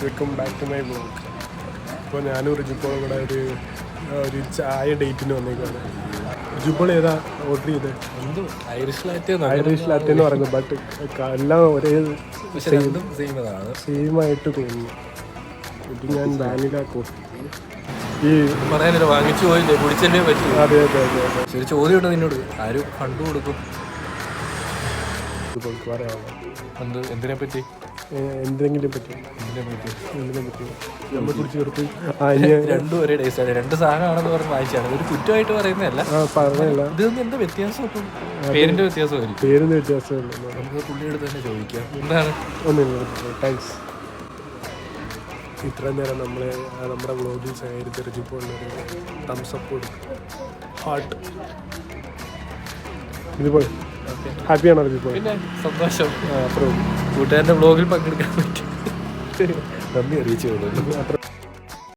Welcome back to my vlog. ഇപ്പോൾ ഞാനും റിജുപ്പോളും കൂടെ ഒരു ചായ ഡേറ്റിന് വന്നേക്കാണ്. റിജുപ്പോൾ ഏതാ ഓർഡർ ചെയ്തത്? ഐറിഷ് ലാറ്റെ എന്ന് പറയുന്നത്. ബട്ട് എല്ലാം ഒരേ സെയിമായിട്ട് തോന്നുന്നു. ഇത് ഞാൻ വാനില കോഫി വാങ്ങിച്ചു പോയില്ലേ, കുടിച്ചല്ലേ പറ്റും. അതെ അതെ അതെ അതെ. ശരി, ചോദ്യമുണ്ട് നിന്നോട്, ആരും ഫണ്ട് കൊടുക്കും? എന്തിനെ പറ്റി? എന്തെങ്കിലും പറ്റി നമ്മൾ കുടിച്ച് ചേർത്ത് രണ്ടും ഒരേ ടേസ്റ്റ് ആണ്. രണ്ട് സാധനമാണെന്ന് പറഞ്ഞ് വായിച്ചാണ്. ഒരു കുറ്റമായിട്ട് പറയുന്നതല്ല, പറഞ്ഞല്ല. ഇതൊന്നും എന്താ വ്യത്യാസം? അപ്പം പേരിന്റെ വ്യത്യാസമായിരിക്കും. പേരിന്റെ വ്യത്യാസമല്ല. നമുക്ക് പുള്ളിയോട് തന്നെ ചോദിക്കാം എന്താണ്. ഒന്നുമില്ല, താങ്ക്സ്. ഇത്ര നേരം നമ്മുടെ വ്ലോഗിൽ സഹകരിച്ച് റിജുപ്പോളിനൊരു തംസപ്പ് കൊടുക്കും. ഹാർട്ട്. റിജുപ്പോൾ ഹാപ്പിയാണോ? റിജുപ്പോൾ പിന്നെ സന്തോഷം. അത്രേ ഉള്ളൂ. കൂട്ടുകാരൻ്റെ വ്ലോഗിൽ പങ്കെടുക്കാൻ പറ്റും. നന്ദി അറിയിച്ചു. അത്ര